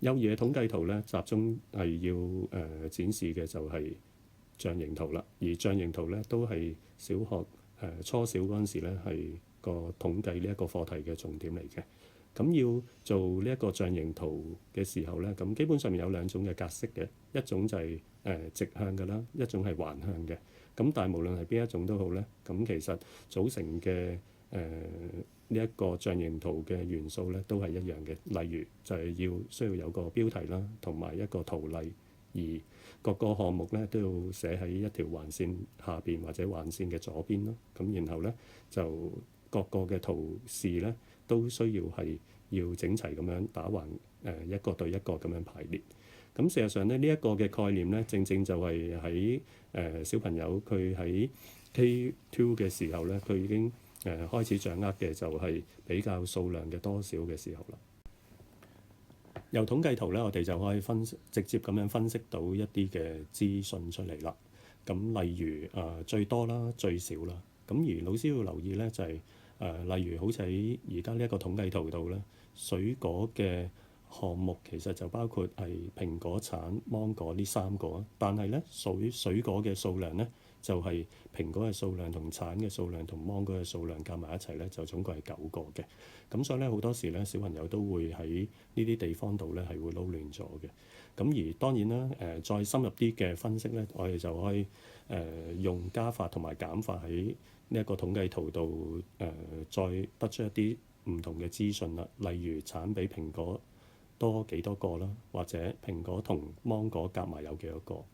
幼兒嘅統計圖咧，集中係要展示嘅就係象形圖啦。而象形圖咧都係小學初小嗰陣時咧係個統計呢一個課題嘅重點嚟嘅。咁要做呢一個象形圖嘅時候咧，咁基本上面有兩種嘅格式嘅，一種就係直向嘅啦，一種係橫向嘅。咁但係無論係邊一種都好咧，咁其實組成嘅呢一個象形圖嘅元素咧都係一樣嘅。例如就係需要有個標題啦，同埋一個圖例，而各個項目咧都要寫喺一條橫線下邊或者橫線嘅左邊咯。咁然後咧就各個嘅圖示咧都需要係要整齊咁樣打橫一個對一個咁樣排列。咁事實上咧呢一個嘅概念咧，正正就係喺小朋友佢喺 K2 嘅時候咧，佢已經開始掌握嘅就係比較數量嘅多少嘅時候啦。由統計圖咧，我哋就可以直接咁樣分析到一啲嘅資訊出嚟啦。咁例如最多啦、最少啦。咁而老師要留意咧，就係例如好似喺而家呢一個統計圖度咧，水果嘅項目其實就包括係蘋果、橙、芒果呢三個啊。但係咧水果嘅數量咧，就係蘋果嘅數量同橙嘅數量同芒果嘅數量加埋一齊咧，就總共係9個嘅。咁所以咧好多時咧，小朋友都會喺呢啲地方度咧係會撈亂咗嘅。咁而當然啦，再深入啲嘅分析咧，我哋就可以用加法同埋減法喺呢一個統計圖度再得出一啲唔同嘅資訊啦。例如橙比蘋果多幾多個啦，或者蘋果同芒果夾埋有幾多個。